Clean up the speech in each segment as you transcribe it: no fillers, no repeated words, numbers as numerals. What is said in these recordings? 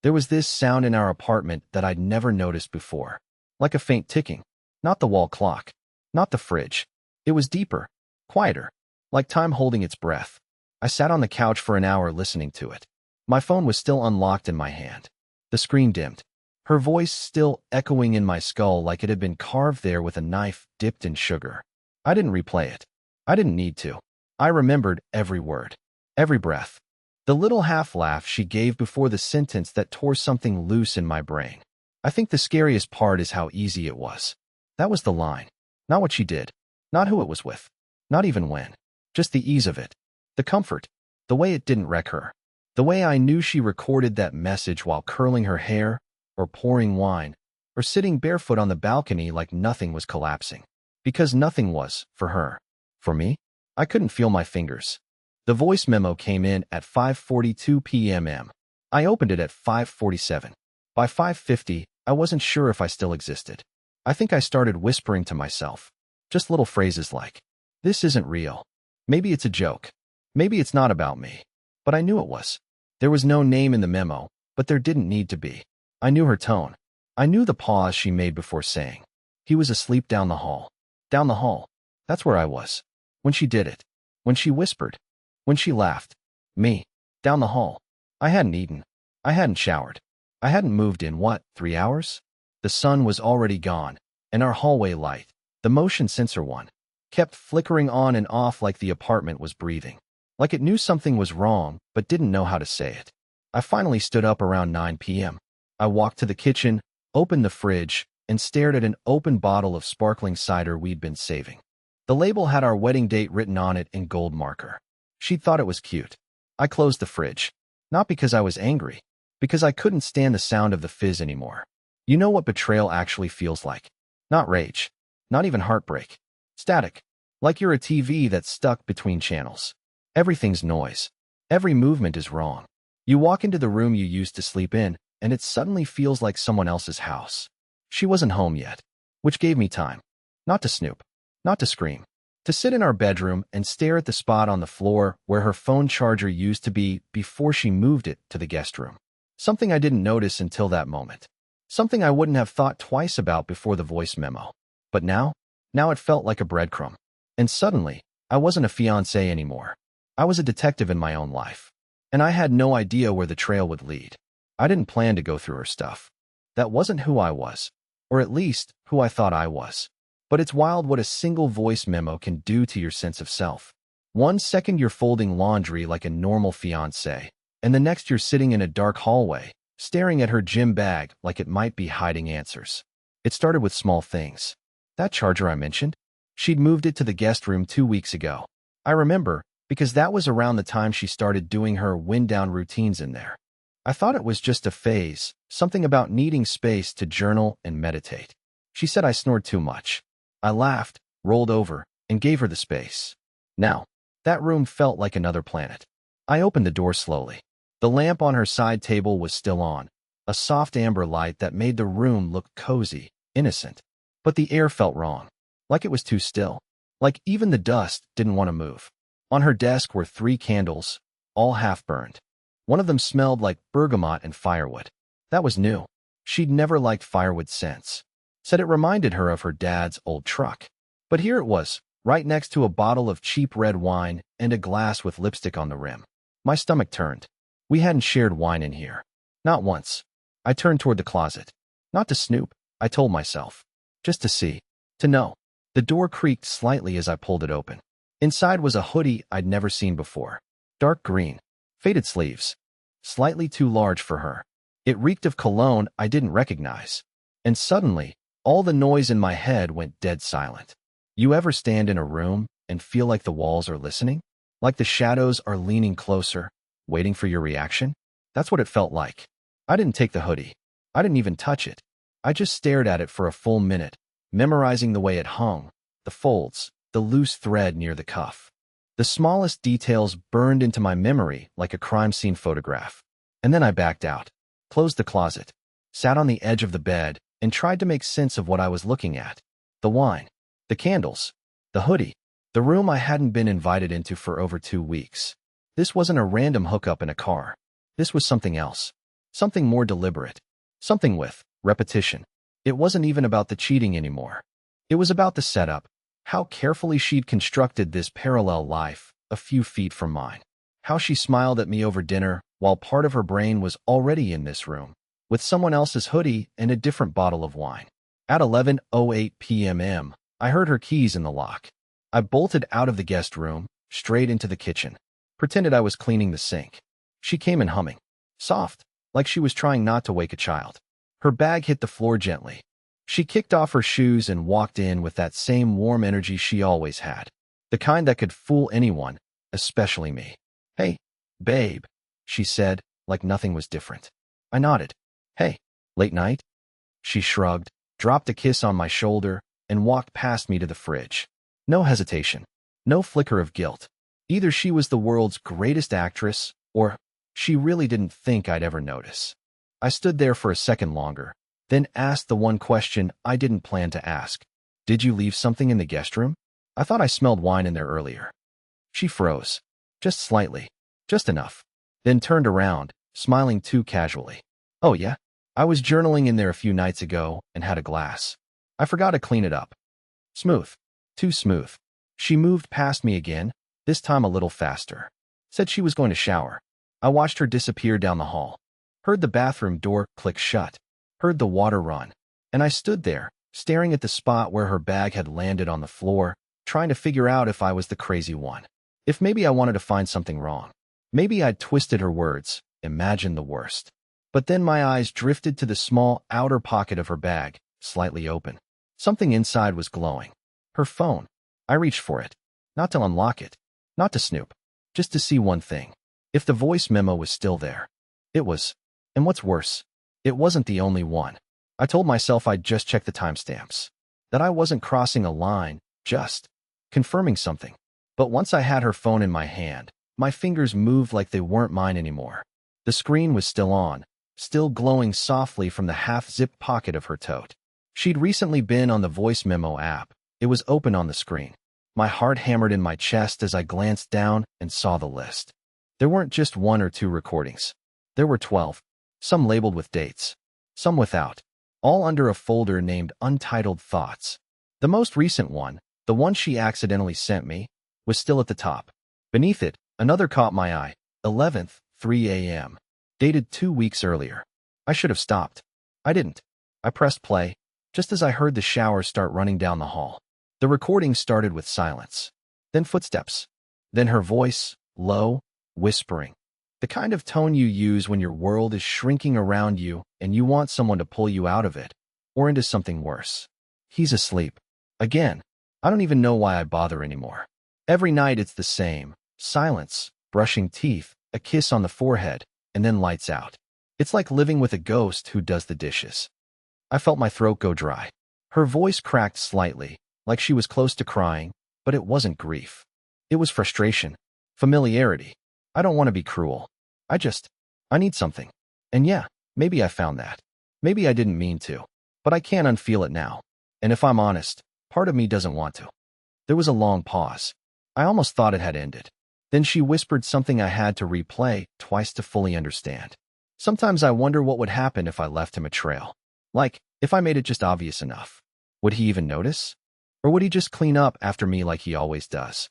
There was this sound in our apartment that I'd never noticed before. Like a faint ticking. Not the wall clock. Not the fridge. It was deeper. Quieter. Like time holding its breath. I sat on the couch for an hour listening to it. My phone was still unlocked in my hand. The screen dimmed. Her voice still echoing in my skull like it had been carved there with a knife dipped in sugar. I didn't replay it. I didn't need to. I remembered every word. Every breath. The little half-laugh she gave before the sentence that tore something loose in my brain. I think the scariest part is how easy it was. That was the line. Not what she did. Not who it was with. Not even when. Just the ease of it. The comfort. The way it didn't wreck her. The way I knew she recorded that message while curling her hair, or pouring wine, or sitting barefoot on the balcony like nothing was collapsing. Because nothing was, for her. For me? I couldn't feel my fingers. The voice memo came in at 5:42 p.m. I opened it at 5:47. By 5:50, I wasn't sure if I still existed. I think I started whispering to myself. Just little phrases like, "This isn't real. Maybe it's a joke. Maybe it's not about me." But I knew it was. There was no name in the memo, but there didn't need to be. I knew her tone. I knew the pause she made before saying, "He was asleep down the hall." Down the hall. That's where I was. When she did it. When she whispered. When she laughed. Me. Down the hall. I hadn't eaten. I hadn't showered. I hadn't moved in, 3 hours? The sun was already gone, and our hallway light, the motion sensor one, kept flickering on and off like the apartment was breathing. Like it knew something was wrong, but didn't know how to say it. I finally stood up around 9 p.m. I walked to the kitchen, opened the fridge, and stared at an open bottle of sparkling cider we'd been saving. The label had our wedding date written on it in gold marker. She'd thought it was cute. I closed the fridge. Not because I was angry. Because I couldn't stand the sound of the fizz anymore. You know what betrayal actually feels like. Not rage. Not even heartbreak. Static. Like you're a TV that's stuck between channels. Everything's noise. Every movement is wrong. You walk into the room you used to sleep in, and it suddenly feels like someone else's house. She wasn't home yet. Which gave me time. Not to snoop. Not to scream. To sit in our bedroom and stare at the spot on the floor where her phone charger used to be before she moved it to the guest room. Something I didn't notice until that moment. Something I wouldn't have thought twice about before the voice memo. But now it felt like a breadcrumb. And suddenly, I wasn't a fiancé anymore. I was a detective in my own life. And I had no idea where the trail would lead. I didn't plan to go through her stuff. That wasn't who I was. Or at least, who I thought I was. But it's wild what a single voice memo can do to your sense of self. 1 second you're folding laundry like a normal fiancé, and the next you're sitting in a dark hallway, staring at her gym bag like it might be hiding answers. It started with small things. That charger I mentioned? She'd moved it to the guest room 2 weeks ago. I remember, because that was around the time she started doing her wind-down routines in there. I thought it was just a phase, something about needing space to journal and meditate. She said I snored too much. I laughed, rolled over, and gave her the space. Now, that room felt like another planet. I opened the door slowly. The lamp on her side table was still on, a soft amber light that made the room look cozy, innocent. But the air felt wrong, like it was too still, like even the dust didn't want to move. On her desk were 3 candles, all half-burned. One of them smelled like bergamot and firewood. That was new. She'd never liked firewood scents. Said it reminded her of her dad's old truck. But here it was, right next to a bottle of cheap red wine and a glass with lipstick on the rim. My stomach turned. We hadn't shared wine in here. Not once. I turned toward the closet. Not to snoop, I told myself. Just to see. To know. The door creaked slightly as I pulled it open. Inside was a hoodie I'd never seen before. Dark green. Faded sleeves. Slightly too large for her. It reeked of cologne I didn't recognize. And suddenly, all the noise in my head went dead silent. You ever stand in a room and feel like the walls are listening? Like the shadows are leaning closer, waiting for your reaction? That's what it felt like. I didn't take the hoodie. I didn't even touch it. I just stared at it for a full minute, memorizing the way it hung, the folds, the loose thread near the cuff. The smallest details burned into my memory like a crime scene photograph. And then I backed out, closed the closet, sat on the edge of the bed, and tried to make sense of what I was looking at. The wine, the candles, the hoodie, the room I hadn't been invited into for over 2 weeks. This wasn't a random hookup in a car. This was something else. Something more deliberate. Something with repetition. It wasn't even about the cheating anymore. It was about the setup, how carefully she'd constructed this parallel life a few feet from mine. How she smiled at me over dinner while part of her brain was already in this room, with someone else's hoodie and a different bottle of wine. At 11:08 p.m., I heard her keys in the lock. I bolted out of the guest room, straight into the kitchen, pretended I was cleaning the sink. She came in humming, soft, like she was trying not to wake a child. Her bag hit the floor gently. She kicked off her shoes and walked in with that same warm energy she always had, the kind that could fool anyone, especially me. "Hey, babe," she said, like nothing was different. I nodded. "Hey, late night?" She shrugged, dropped a kiss on my shoulder, and walked past me to the fridge. No hesitation, no flicker of guilt. Either she was the world's greatest actress, or she really didn't think I'd ever notice. I stood there for a second longer, then asked the one question I didn't plan to ask. "Did you leave something in the guest room? I thought I smelled wine in there earlier." She froze, just slightly, just enough, then turned around, smiling too casually. "Oh yeah? I was journaling in there a few nights ago and had a glass. I forgot to clean it up." Smooth. Too smooth. She moved past me again, this time a little faster. Said she was going to shower. I watched her disappear down the hall. Heard the bathroom door click shut. Heard the water run. And I stood there, staring at the spot where her bag had landed on the floor, trying to figure out if I was the crazy one. If maybe I wanted to find something wrong. Maybe I'd twisted her words, imagined the worst. But then my eyes drifted to the small outer pocket of her bag, slightly open. Something inside was glowing. Her phone. I reached for it. Not to unlock it. Not to snoop. Just to see one thing. If the voice memo was still there. It was. And what's worse, it wasn't the only one. I told myself I'd just check the timestamps. That I wasn't crossing a line, just confirming something. But once I had her phone in my hand, my fingers moved like they weren't mine anymore. The screen was still on, still glowing softly from the half-zipped pocket of her tote. She'd recently been on the voice memo app. It was open on the screen. My heart hammered in my chest as I glanced down and saw the list. There weren't just 1 or 2 recordings. There were 12, some labeled with dates, some without, all under a folder named Untitled Thoughts. The most recent one, the one she accidentally sent me, was still at the top. Beneath it, another caught my eye, 11th, 3 a.m., dated 2 weeks earlier. I should have stopped. I didn't. I pressed play, just as I heard the shower start running down the hall. The recording started with silence, then footsteps, then her voice, low, whispering. The kind of tone you use when your world is shrinking around you and you want someone to pull you out of it, or into something worse. "He's asleep. Again. I don't even know why I bother anymore. Every night it's the same. Silence, brushing teeth, a kiss on the forehead, and then lights out. It's like living with a ghost who does the dishes." I felt my throat go dry. Her voice cracked slightly, like she was close to crying, but it wasn't grief. It was frustration, familiarity. I don't want to be cruel. I need something. And yeah, maybe I found that. Maybe I didn't mean to, but I can't unfeel it now. And if I'm honest, part of me doesn't want to. There was a long pause. I almost thought it had ended. Then she whispered something I had to replay twice to fully understand. "Sometimes I wonder what would happen if I left him a trail. Like, if I made it just obvious enough. Would he even notice? Or would he just clean up after me like he always does?"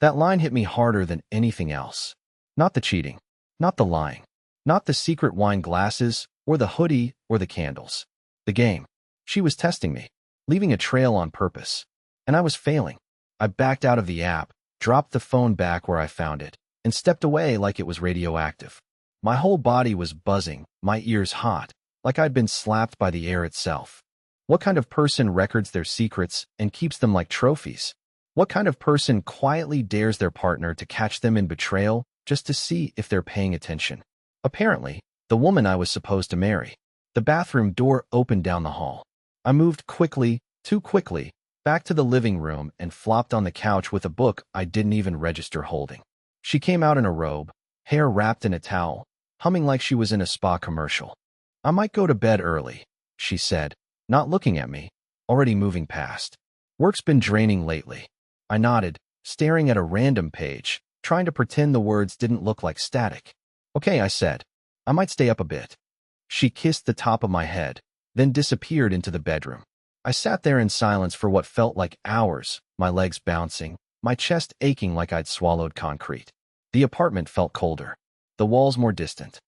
That line hit me harder than anything else. Not the cheating, not the lying, not the secret wine glasses, or the hoodie, or the candles. The game. She was testing me, leaving a trail on purpose. And I was failing. I backed out of the app, dropped the phone back where I found it, and stepped away like it was radioactive. My whole body was buzzing, my ears hot, like I'd been slapped by the air itself. What kind of person records their secrets and keeps them like trophies? What kind of person quietly dares their partner to catch them in betrayal just to see if they're paying attention? Apparently, the woman I was supposed to marry. The bathroom door opened down the hall. I moved quickly, too quickly, back to the living room and flopped on the couch with a book I didn't even register holding. She came out in a robe, hair wrapped in a towel, humming like she was in a spa commercial. "I might go to bed early," she said, not looking at me, already moving past. "Work's been draining lately." I nodded, staring at a random page, trying to pretend the words didn't look like static. "Okay," I said. "I might stay up a bit." She kissed the top of my head, then disappeared into the bedroom. I sat there in silence for what felt like hours, my legs bouncing, my chest aching like I'd swallowed concrete. The apartment felt colder, the walls more distant.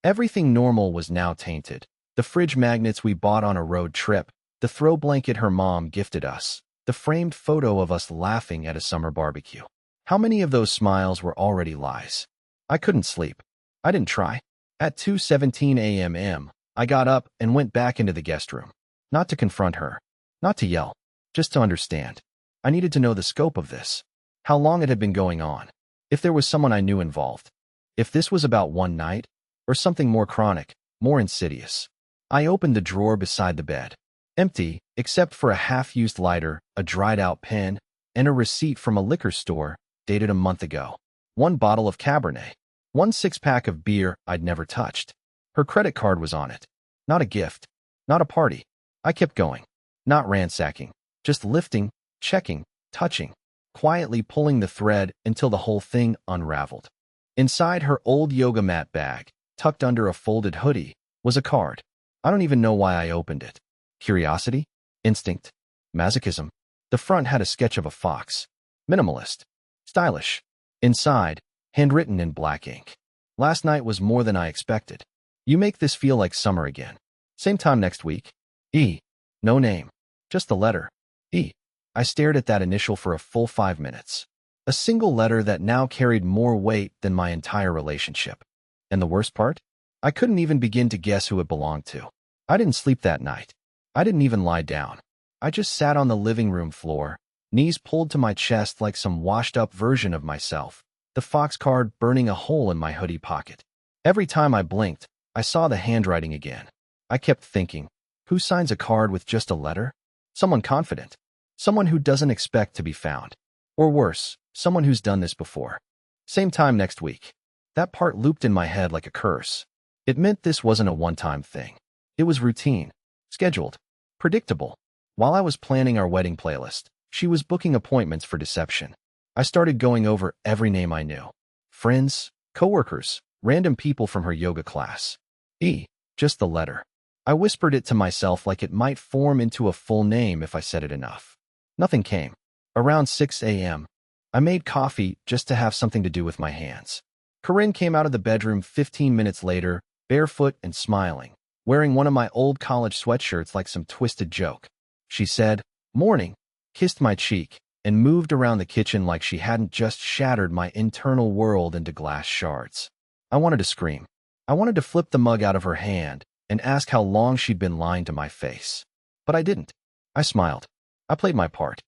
Everything normal was now tainted. The fridge magnets we bought on a road trip, the throw blanket her mom gifted us, the framed photo of us laughing at a summer barbecue. How many of those smiles were already lies? I couldn't sleep. I didn't try. At 2:17 a.m., I got up and went back into the guest room. Not to confront her, not to yell, just to understand. I needed to know the scope of this, how long it had been going on, if there was someone I knew involved, if this was about one night, or something more chronic, more insidious. I opened the drawer beside the bed. Empty, except for a half-used lighter, a dried-out pen, and a receipt from a liquor store dated a month ago. One bottle of Cabernet. One six-pack of beer I'd never touched. Her credit card was on it. Not a gift. Not a party. I kept going. Not ransacking. Just lifting, checking, touching, quietly pulling the thread until the whole thing unraveled. Inside her old yoga mat bag, tucked under a folded hoodie, was a card. I don't even know why I opened it. Curiosity? Instinct? Masochism? The front had a sketch of a fox. Minimalist. Stylish. Inside, handwritten in black ink. Last night was more than I expected. You make this feel like summer again. Same time next week. E. No name. Just the letter. E. I stared at that initial for a full 5 minutes. A single letter that now carried more weight than my entire relationship. And the worst part? I couldn't even begin to guess who it belonged to. I didn't sleep that night. I didn't even lie down. I just sat on the living room floor, knees pulled to my chest like some washed-up version of myself, the fox card burning a hole in my hoodie pocket. Every time I blinked, I saw the handwriting again. I kept thinking, who signs a card with just a letter? Someone confident. Someone who doesn't expect to be found. Or worse, someone who's done this before. Same time next week. That part looped in my head like a curse. It meant this wasn't a one-time thing. It was routine, scheduled, predictable. While I was planning our wedding playlist, she was booking appointments for deception. I started going over every name I knew. Friends, coworkers, random people from her yoga class. E. Just the letter. I whispered it to myself like it might form into a full name if I said it enough. Nothing came. Around 6 a.m., I made coffee just to have something to do with my hands. Corinne came out of the bedroom 15 minutes later, barefoot and smiling, wearing one of my old college sweatshirts like some twisted joke. She said, "Morning," kissed my cheek, and moved around the kitchen like she hadn't just shattered my internal world into glass shards. I wanted to scream. I wanted to flip the mug out of her hand and ask how long she'd been lying to my face. But I didn't. I smiled. I played my part.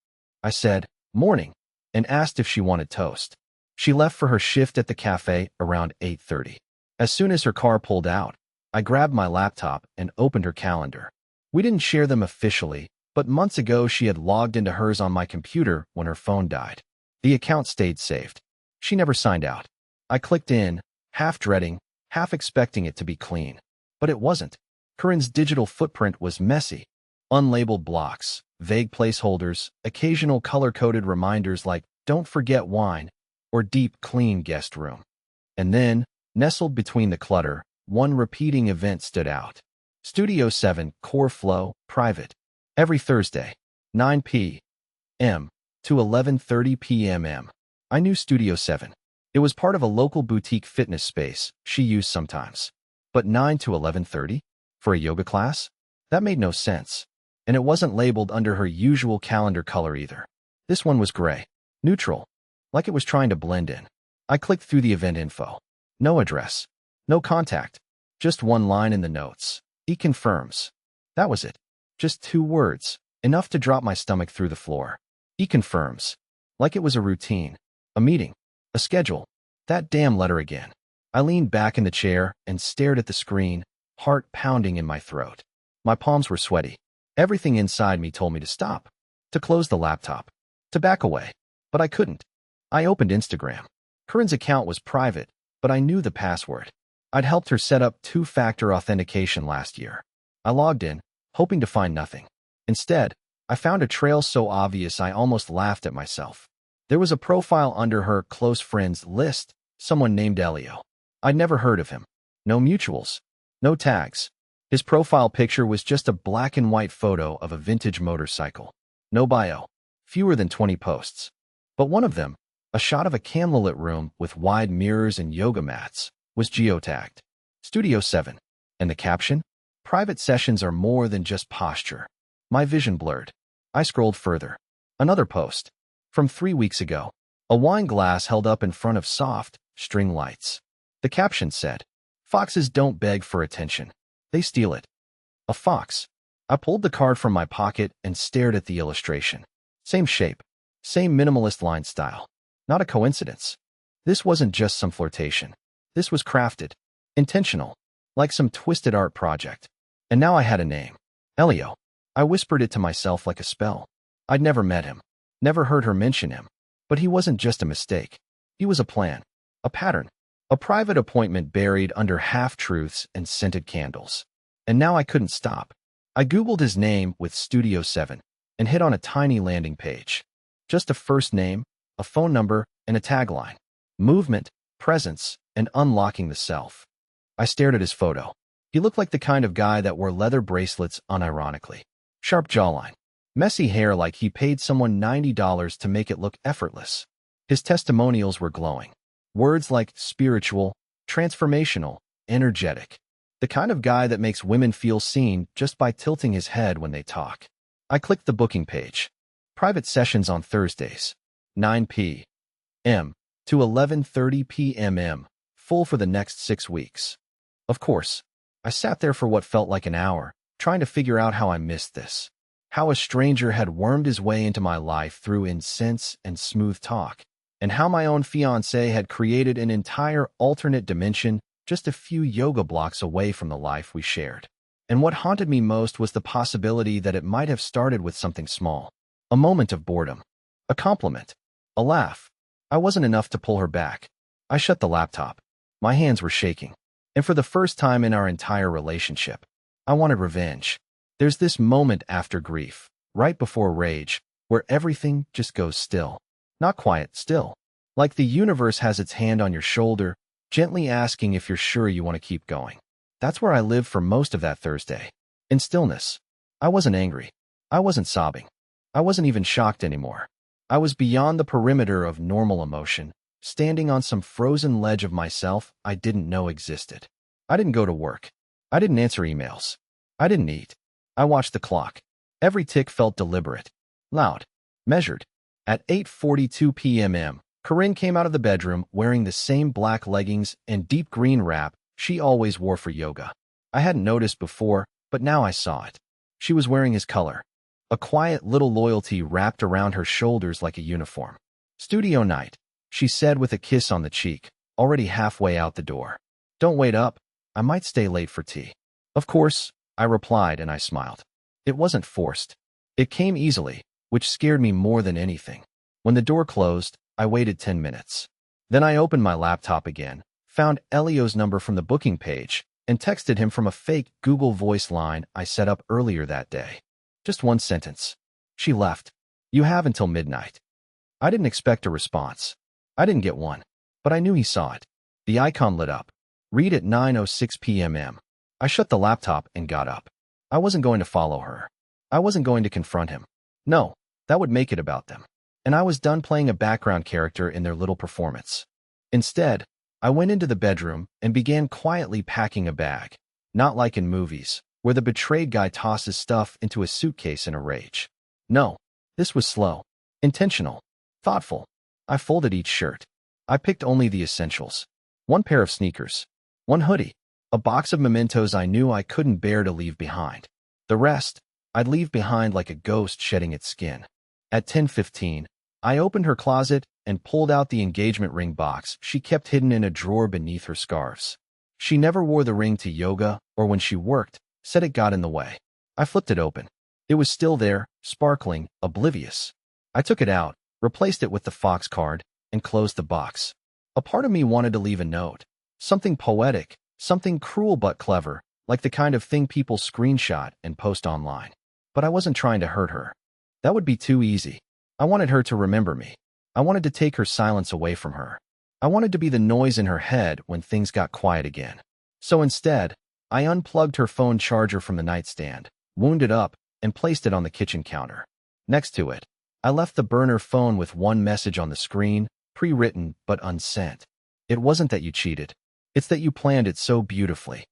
I said, "Morning," and asked if she wanted toast. She left for her shift at the cafe around 8:30. As soon as her car pulled out, I grabbed my laptop and opened her calendar. We didn't share them officially, but months ago she had logged into hers on my computer when her phone died. The account stayed saved. She never signed out. I clicked in, half dreading, half expecting it to be clean. But it wasn't. Corinne's digital footprint was messy. Unlabeled blocks, vague placeholders, occasional color-coded reminders like "Don't forget wine" or "Deep clean guest room." And then, nestled between the clutter, one repeating event stood out. Studio 7, Core Flow, Private. Every Thursday, 9 p.m. to 11:30 p.m. I knew Studio 7. It was part of a local boutique fitness space she used sometimes. But 9 to 11:30? For a yoga class? That made no sense. And it wasn't labeled under her usual calendar color either. This one was gray. Neutral. Like it was trying to blend in. I clicked through the event info. No address. No contact. Just one line in the notes. He confirms. That was it. Just 2 words. Enough to drop my stomach through the floor. He confirms. Like it was a routine. A meeting. A schedule. That damn letter again. I leaned back in the chair and stared at the screen, heart pounding in my throat. My palms were sweaty. Everything inside me told me to stop, to close the laptop, to back away. But I couldn't. I opened Instagram. Corinne's account was private, but I knew the password. I'd helped her set up 2-factor authentication last year. I logged in, hoping to find nothing. Instead, I found a trail so obvious I almost laughed at myself. There was a profile under her close friends list, someone named Elio. I'd never heard of him. No mutuals. No tags. His profile picture was just a black and white photo of a vintage motorcycle. No bio. Fewer than 20 posts. But one of them, a shot of a candlelit room with wide mirrors and yoga mats, was geotagged. Studio 7. And the caption? Private sessions are more than just posture. My vision blurred. I scrolled further. Another post. From 3 weeks ago. A wine glass held up in front of soft, string lights. The caption said, "Foxes don't beg for attention. They steal it." A fox. I pulled the card from my pocket and stared at the illustration. Same shape. Same minimalist line style. Not a coincidence. This wasn't just some flirtation. This was crafted. Intentional. Like some twisted art project. And now I had a name. Elio. I whispered it to myself like a spell. I'd never met him. Never heard her mention him. But he wasn't just a mistake. He was a plan. A pattern. A private appointment buried under half-truths and scented candles. And now I couldn't stop. I Googled his name with Studio 7 and hit on a tiny landing page. Just a first name, a phone number, and a tagline. Movement, presence, and unlocking the self. I stared at his photo. He looked like the kind of guy that wore leather bracelets unironically. Sharp jawline. Messy hair like he paid someone $90 to make it look effortless. His testimonials were glowing. Words like spiritual, transformational, energetic. The kind of guy that makes women feel seen just by tilting his head when they talk. I clicked the booking page. Private sessions on Thursdays. 9 p.m. to 11:30 p.m. Full for the next 6 weeks. Of course, I sat there for what felt like an hour, trying to figure out how I missed this. How a stranger had wormed his way into my life through incense and smooth talk, and how my own fiancé had created an entire alternate dimension just a few yoga blocks away from the life we shared. And what haunted me most was the possibility that it might have started with something small. A moment of boredom. A compliment. A laugh. I wasn't enough to pull her back. I shut the laptop. My hands were shaking. And for the first time in our entire relationship, I wanted revenge. There's this moment after grief, right before rage, where everything just goes still. Not quiet, still. Like the universe has its hand on your shoulder, gently asking if you're sure you want to keep going. That's where I lived for most of that Thursday. In stillness. I wasn't angry. I wasn't sobbing. I wasn't even shocked anymore. I was beyond the perimeter of normal emotion, standing on some frozen ledge of myself I didn't know existed. I didn't go to work. I didn't answer emails. I didn't eat. I watched the clock. Every tick felt deliberate. Loud. Measured. At 8:42 p.m., Corinne came out of the bedroom wearing the same black leggings and deep green wrap she always wore for yoga. I hadn't noticed before, but now I saw it. She was wearing his color. A quiet little loyalty wrapped around her shoulders like a uniform. Studio night, she said with a kiss on the cheek, already halfway out the door. Don't wait up. I might stay late for tea. Of course, I replied and I smiled. It wasn't forced. It came easily, which scared me more than anything. When the door closed, I waited 10 minutes. Then I opened my laptop again, found Elio's number from the booking page, and texted him from a fake Google Voice line I set up earlier that day. Just one sentence. She left. You have until midnight. I didn't expect a response. I didn't get one, but I knew he saw it. The icon lit up. Read at 9:06 p.m. I shut the laptop and got up. I wasn't going to follow her. I wasn't going to confront him. No, that would make it about them. And I was done playing a background character in their little performance. Instead, I went into the bedroom and began quietly packing a bag. Not like in movies, where the betrayed guy tosses stuff into a suitcase in a rage. No, this was slow, intentional, thoughtful. I folded each shirt. I picked only the essentials. One pair of sneakers. One hoodie. A box of mementos I knew I couldn't bear to leave behind. The rest, I'd leave behind like a ghost shedding its skin. At 10:15, I opened her closet and pulled out the engagement ring box she kept hidden in a drawer beneath her scarves. She never wore the ring to yoga or when she worked, said it got in the way. I flipped it open. It was still there, sparkling, oblivious. I took it out, replaced it with the fox card, and closed the box. A part of me wanted to leave a note. Something poetic, something cruel but clever, like the kind of thing people screenshot and post online. But I wasn't trying to hurt her. That would be too easy. I wanted her to remember me. I wanted to take her silence away from her. I wanted to be the noise in her head when things got quiet again. So instead, I unplugged her phone charger from the nightstand, wound it up, and placed it on the kitchen counter. Next to it, I left the burner phone with one message on the screen, pre-written but unsent. It wasn't that you cheated. It's that you planned it so beautifully.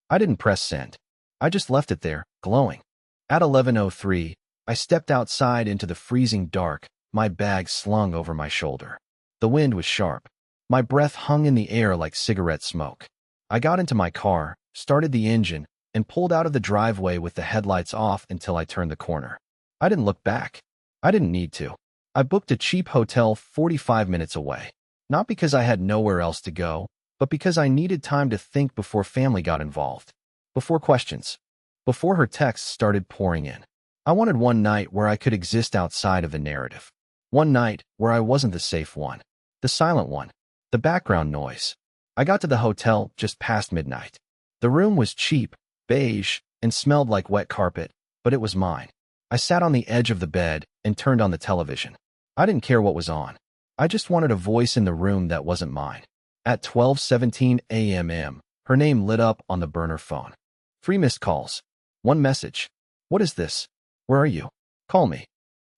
I didn't press send. I just left it there, glowing. At 11:03, I stepped outside into the freezing dark, my bag slung over my shoulder. The wind was sharp. My breath hung in the air like cigarette smoke. I got into my car, started the engine, and pulled out of the driveway with the headlights off until I turned the corner. I didn't look back. I didn't need to. I booked a cheap hotel 45 minutes away. Not because I had nowhere else to go, but because I needed time to think before family got involved. Before questions. Before her texts started pouring in. I wanted one night where I could exist outside of the narrative. One night where I wasn't the safe one. The silent one. The background noise. I got to the hotel just past midnight. The room was cheap, beige, and smelled like wet carpet, but it was mine. I sat on the edge of the bed and turned on the television. I didn't care what was on. I just wanted a voice in the room that wasn't mine. At 12:17 a.m., her name lit up on the burner phone. 3 missed calls. 1 message. What is this? Where are you? Call me.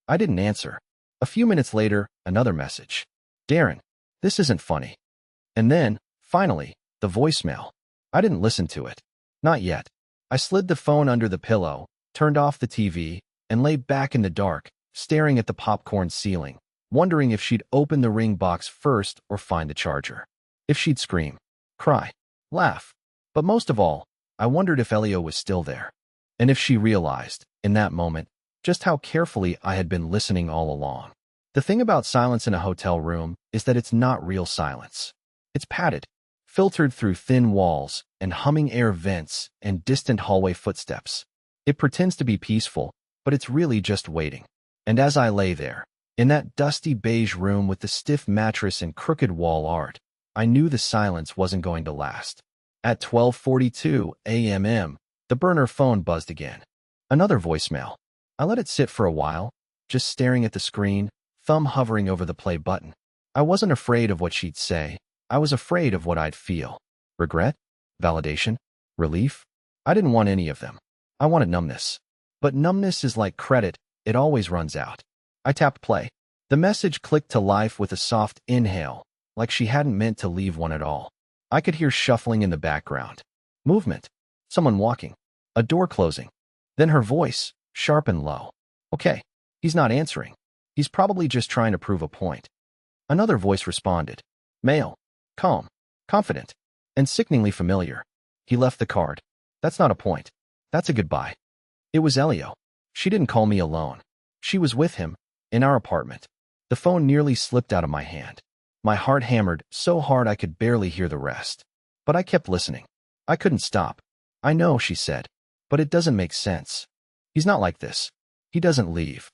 I didn't answer. A few minutes later, another message. Darren, this isn't funny. And then, finally, the voicemail. I didn't listen to it. Not yet. I slid the phone under the pillow, turned off the TV, and lay back in the dark, staring at the popcorn ceiling, wondering if she'd open the ring box first or find the charger. If she'd scream, cry, laugh. But most of all, I wondered if Elio was still there. And if she realized, in that moment, just how carefully I had been listening all along. The thing about silence in a hotel room is that it's not real silence. It's padded, filtered through thin walls and humming air vents and distant hallway footsteps. It pretends to be peaceful, but it's really just waiting. And as I lay there, in that dusty beige room with the stiff mattress and crooked wall art, I knew the silence wasn't going to last. At 12:42 a.m., the burner phone buzzed again. Another voicemail. I let it sit for a while, just staring at the screen, thumb hovering over the play button. I wasn't afraid of what she'd say. I was afraid of what I'd feel. Regret? Validation? Relief? I didn't want any of them. I wanted numbness. But numbness is like credit, it always runs out. I tapped play. The message clicked to life with a soft inhale, like she hadn't meant to leave one at all. I could hear shuffling in the background. Movement. Someone walking. A door closing. Then her voice, sharp and low. Okay, he's not answering. He's probably just trying to prove a point. Another voice responded. Male. Calm. Confident. And sickeningly familiar. He left the card. That's not a point. That's a goodbye. It was Elio. She didn't call me alone. She was with him, in our apartment. The phone nearly slipped out of my hand. My heart hammered so hard I could barely hear the rest. But I kept listening. I couldn't stop. I know, she said, but it doesn't make sense. He's not like this. He doesn't leave.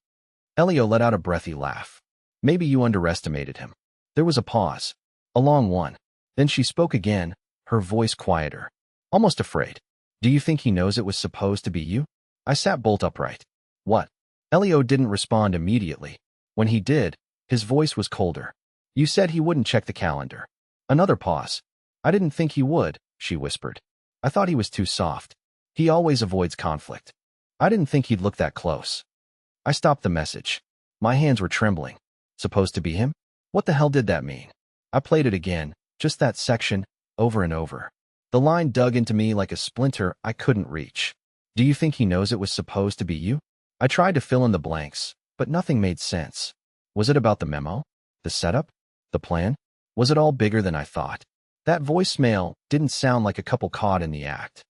Elio let out a breathy laugh. Maybe you underestimated him. There was a pause. A long one. Then she spoke again, her voice quieter. Almost afraid. Do you think he knows it was supposed to be you? I sat bolt upright. What? Elio didn't respond immediately. When he did, his voice was colder. You said he wouldn't check the calendar. Another pause. I didn't think he would, she whispered. I thought he was too soft. He always avoids conflict. I didn't think he'd look that close. I stopped the message. My hands were trembling. Supposed to be him? What the hell did that mean? I played it again, just that section, over and over. The line dug into me like a splinter I couldn't reach. Do you think he knows it was supposed to be you? I tried to fill in the blanks, but nothing made sense. Was it about the memo? The setup? The plan? Was it all bigger than I thought? That voicemail didn't sound like a couple caught in the act.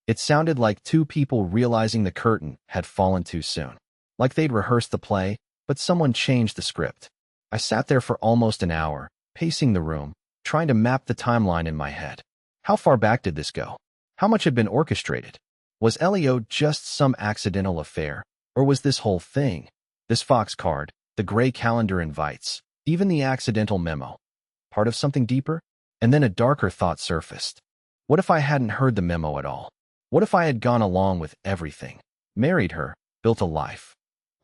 It sounded like two people realizing the curtain had fallen too soon. Like they'd rehearsed the play, but someone changed the script. I sat there for almost an hour, pacing the room, trying to map the timeline in my head. How far back did this go? How much had been orchestrated? Was Elio just some accidental affair? Or was this whole thing, this Fox card, the gray calendar invites, even the accidental memo, part of something deeper? And then a darker thought surfaced. What if I hadn't heard the memo at all? What if I had gone along with everything, married her, built a life,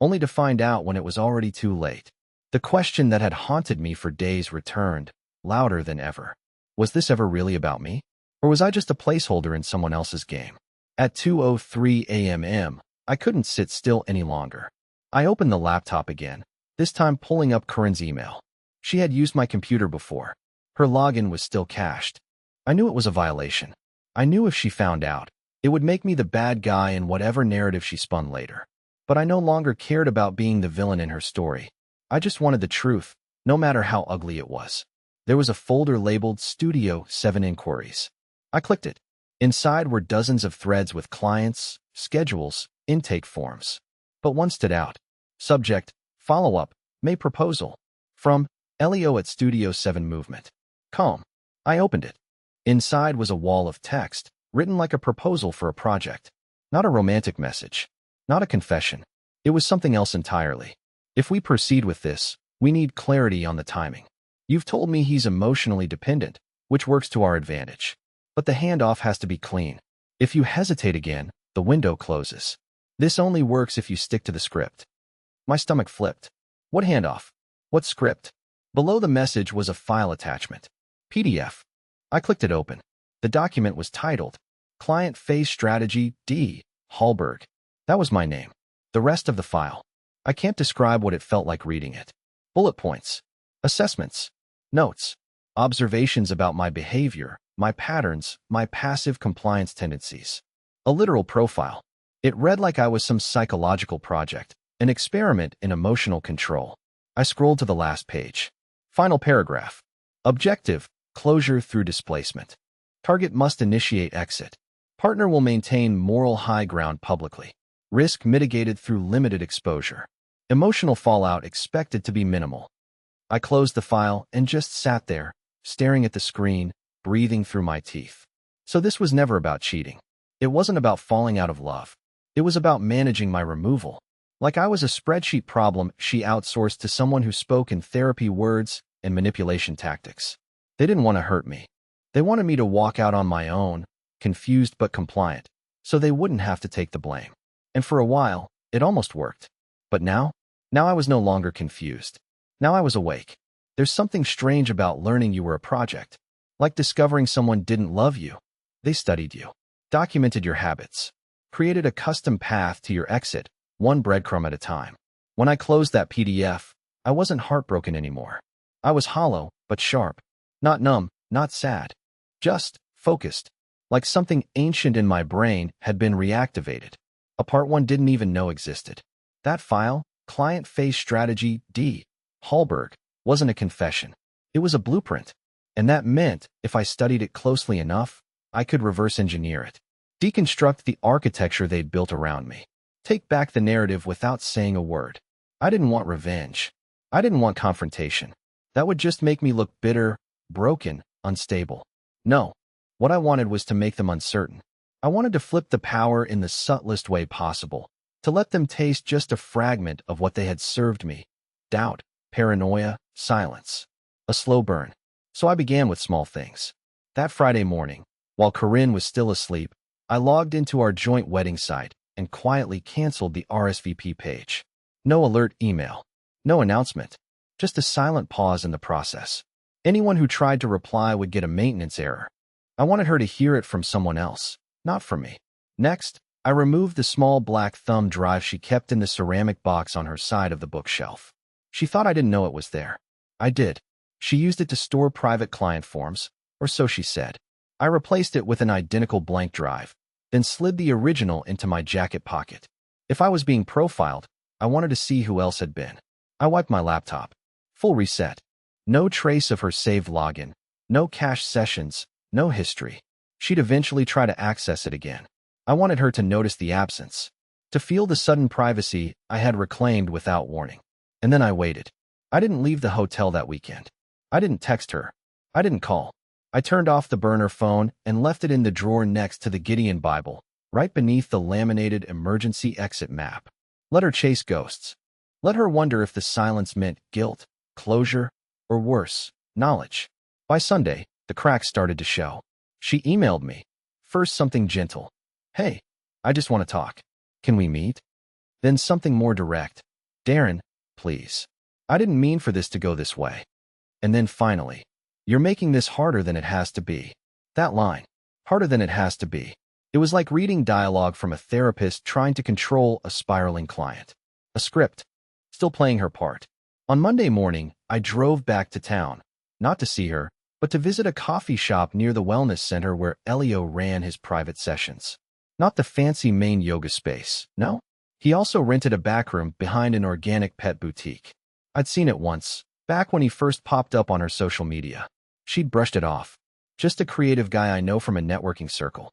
only to find out when it was already too late? The question that had haunted me for days returned, louder than ever. Was this ever really about me? Or was I just a placeholder in someone else's game? At 2:03 a.m., I couldn't sit still any longer. I opened the laptop again, this time pulling up Corinne's email. She had used my computer before. Her login was still cached. I knew it was a violation. I knew if she found out, it would make me the bad guy in whatever narrative she spun later. But I no longer cared about being the villain in her story. I just wanted the truth, no matter how ugly it was. There was a folder labeled Studio 7 Inquiries. I clicked it. Inside were dozens of threads with clients, schedules, intake forms. But one stood out. Subject, follow-up, May proposal. From Leo at Studio 7 Movement. Com. I opened it. Inside was a wall of text, written like a proposal for a project. Not a romantic message. Not a confession. It was something else entirely. If we proceed with this, we need clarity on the timing. You've told me he's emotionally dependent, which works to our advantage. But the handoff has to be clean. If you hesitate again, the window closes. This only works if you stick to the script. My stomach flipped. What handoff? What script? Below the message was a file attachment. PDF. I clicked it open. The document was titled, Client Phase Strategy D. Hallberg. That was my name. The rest of the file. I can't describe what it felt like reading it. Bullet points. Assessments. Notes. Observations about my behavior, my patterns, my passive compliance tendencies. A literal profile. It read like I was some psychological project, an experiment in emotional control. I scrolled to the last page. Final paragraph. Objective, closure through displacement. Target must initiate exit. Partner will maintain moral high ground publicly. Risk mitigated through limited exposure. Emotional fallout expected to be minimal. I closed the file and just sat there, staring at the screen, breathing through my teeth. So this was never about cheating. It wasn't about falling out of love. It was about managing my removal. Like I was a spreadsheet problem she outsourced to someone who spoke in therapy words and manipulation tactics. They didn't want to hurt me. They wanted me to walk out on my own, confused but compliant, so they wouldn't have to take the blame. And for a while, it almost worked. But now I was no longer confused. Now I was awake. There's something strange about learning you were a project. Like discovering someone didn't love you. They studied you, documented your habits, created a custom path to your exit, one breadcrumb at a time. When I closed that PDF, I wasn't heartbroken anymore. I was hollow, but sharp. Not numb, not sad. Just focused. Like something ancient in my brain had been reactivated. A part one didn't even know existed. That file, Client Phase Strategy D. Hallberg, wasn't a confession. It was a blueprint. And that meant, if I studied it closely enough, I could reverse engineer it. Deconstruct the architecture they'd built around me. Take back the narrative without saying a word. I didn't want revenge. I didn't want confrontation. That would just make me look bitter, broken, unstable. No. What I wanted was to make them uncertain. I wanted to flip the power in the subtlest way possible, to let them taste just a fragment of what they had served me. Doubt, paranoia, silence. A slow burn. So I began with small things. That Friday morning, while Corinne was still asleep, I logged into our joint wedding site and quietly canceled the RSVP page. No alert email. No announcement. Just a silent pause in the process. Anyone who tried to reply would get a maintenance error. I wanted her to hear it from someone else, not from me. Next, I removed the small black thumb drive she kept in the ceramic box on her side of the bookshelf. She thought I didn't know it was there. I did. She used it to store private client forms, or so she said. I replaced it with an identical blank drive, then slid the original into my jacket pocket. If I was being profiled, I wanted to see who else had been. I wiped my laptop. Full reset. No trace of her saved login. No cached sessions. No history. She'd eventually try to access it again. I wanted her to notice the absence, to feel the sudden privacy I had reclaimed without warning. And then I waited. I didn't leave the hotel that weekend. I didn't text her. I didn't call. I turned off the burner phone and left it in the drawer next to the Gideon Bible, right beneath the laminated emergency exit map. Let her chase ghosts. Let her wonder if the silence meant guilt, closure, or worse, knowledge. By Sunday, the cracks started to show. She emailed me. First something gentle. Hey, I just want to talk. Can we meet? Then something more direct. Darren, please. I didn't mean for this to go this way. And then finally, you're making this harder than it has to be. That line. harder than it has to be. It was like reading dialogue from a therapist trying to control a spiraling client. A script, still playing her part. On Monday morning, I drove back to town, not to see her, but to visit a coffee shop near the wellness center where Elio ran his private sessions. Not the fancy main yoga space, no. He also rented a backroom behind an organic pet boutique. I'd seen it once, back when he first popped up on her social media. She'd brushed it off. Just a creative guy I know from a networking circle.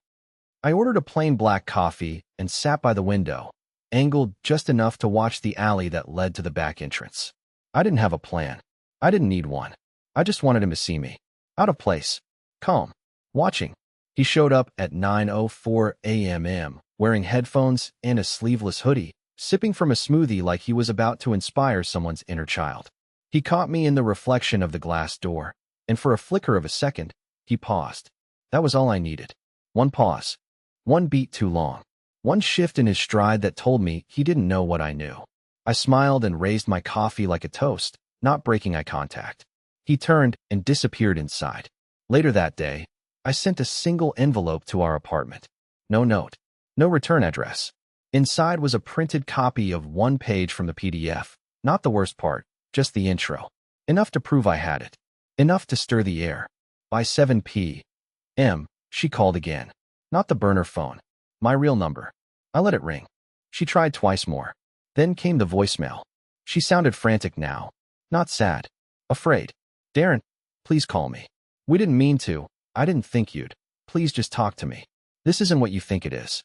I ordered a plain black coffee and sat by the window, angled just enough to watch the alley that led to the back entrance. I didn't have a plan. I didn't need one. I just wanted him to see me. Out of place. Calm. Watching. He showed up at 9:04 a.m. wearing headphones and a sleeveless hoodie, sipping from a smoothie like he was about to inspire someone's inner child. He caught me in the reflection of the glass door, and for a flicker of a second, he paused. That was all I needed. One pause. One beat too long. One shift in his stride that told me he didn't know what I knew. I smiled and raised my coffee like a toast, not breaking eye contact. He turned and disappeared inside. Later that day, I sent a single envelope to our apartment. No note. No return address. Inside was a printed copy of one page from the PDF. Not the worst part, just the intro. Enough to prove I had it. Enough to stir the air. By 7 p.m., she called again. Not the burner phone. My real number. I let it ring. She tried twice more. Then came the voicemail. She sounded frantic now. Not sad. Afraid. Darren, please call me. We didn't mean to. I didn't think you'd. Please just talk to me. This isn't what you think it is.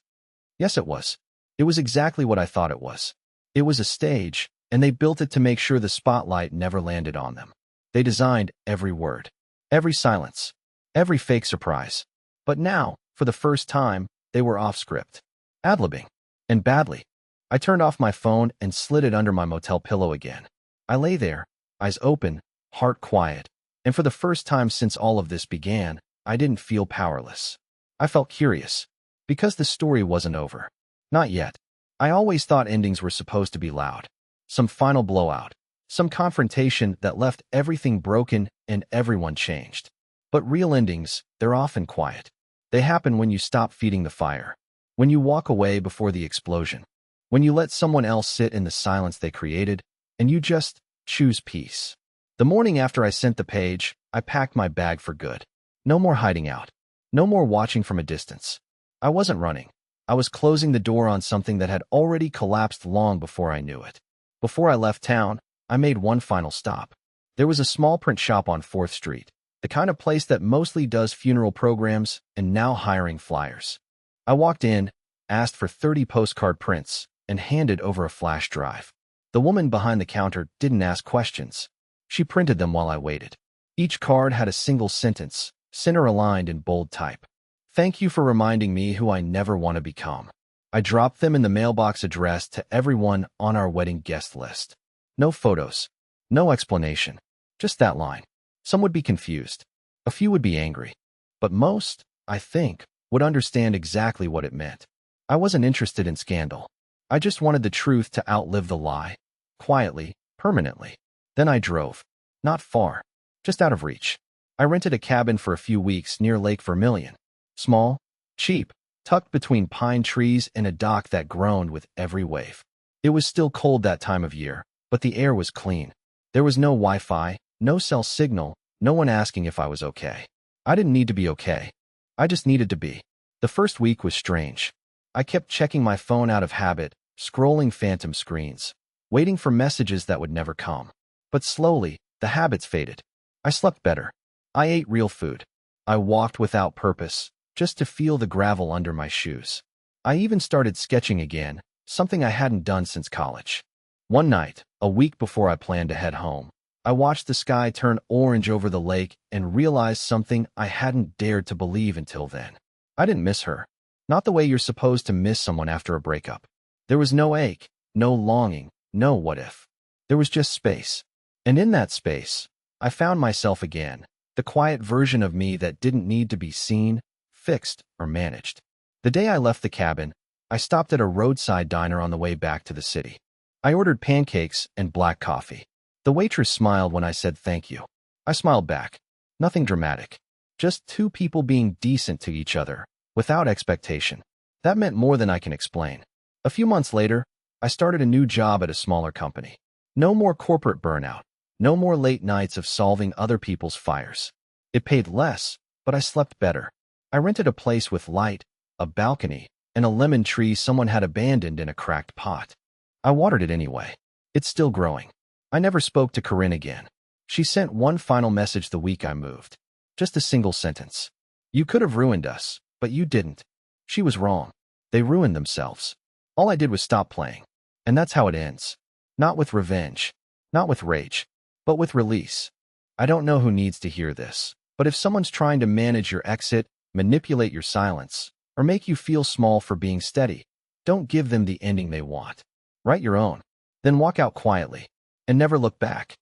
Yes, it was. It was exactly what I thought it was. It was a stage, and they built it to make sure the spotlight never landed on them. They designed every word, every silence, every fake surprise. But now, for the first time, they were off script. Ad-libbing. And badly. I turned off my phone and slid it under my motel pillow again. I lay there, eyes open, heart quiet, and for the first time since all of this began, I didn't feel powerless. I felt curious, because the story wasn't over. Not yet. I always thought endings were supposed to be loud. Some final blowout. Some confrontation that left everything broken and everyone changed. But real endings, they're often quiet. They happen when you stop feeding the fire. When you walk away before the explosion. When you let someone else sit in the silence they created, and you just choose peace. The morning after I sent the page, I packed my bag for good. No more hiding out. No more watching from a distance. I wasn't running. I was closing the door on something that had already collapsed long before I knew it. Before I left town, I made one final stop. There was a small print shop on 4th Street, the kind of place that mostly does funeral programs and now hiring flyers. I walked in, asked for 30 postcard prints, and handed over a flash drive. The woman behind the counter didn't ask questions. She printed them while I waited. Each card had a single sentence, center-aligned in bold type. Thank you for reminding me who I never want to become. I dropped them in the mailbox addressed to everyone on our wedding guest list. No photos. No explanation. Just that line. Some would be confused. A few would be angry. But most, I think, would understand exactly what it meant. I wasn't interested in scandal. I just wanted the truth to outlive the lie. Quietly, permanently. Then I drove. Not far. Just out of reach. I rented a cabin for a few weeks near Lake Vermilion. Small, cheap, tucked between pine trees and a dock that groaned with every wave. It was still cold that time of year, but the air was clean. There was no Wi-Fi, no cell signal, no one asking if I was okay. I didn't need to be okay. I just needed to be. The first week was strange. I kept checking my phone out of habit, scrolling phantom screens, waiting for messages that would never come. But slowly, the habits faded. I slept better. I ate real food. I walked without purpose, just to feel the gravel under my shoes. I even started sketching again, something I hadn't done since college. One night, a week before I planned to head home, I watched the sky turn orange over the lake and realized something I hadn't dared to believe until then. I didn't miss her. Not the way you're supposed to miss someone after a breakup. There was no ache, no longing, no what if. There was just space. And in that space, I found myself again, the quiet version of me that didn't need to be seen, fixed, or managed. The day I left the cabin, I stopped at a roadside diner on the way back to the city. I ordered pancakes and black coffee. The waitress smiled when I said thank you. I smiled back. Nothing dramatic. Just two people being decent to each other, without expectation. That meant more than I can explain. A few months later, I started a new job at a smaller company. No more corporate burnout. No more late nights of solving other people's fires. It paid less, but I slept better. I rented a place with light, a balcony, and a lemon tree someone had abandoned in a cracked pot. I watered it anyway. It's still growing. I never spoke to Corinne again. She sent one final message the week I moved. Just a single sentence. You could have ruined us, but you didn't. She was wrong. They ruined themselves. All I did was stop playing. And that's how it ends. Not with revenge. Not with rage. But with release. I don't know who needs to hear this, but if someone's trying to manage your exit, manipulate your silence, or make you feel small for being steady, don't give them the ending they want. Write your own. Then walk out quietly. And never look back.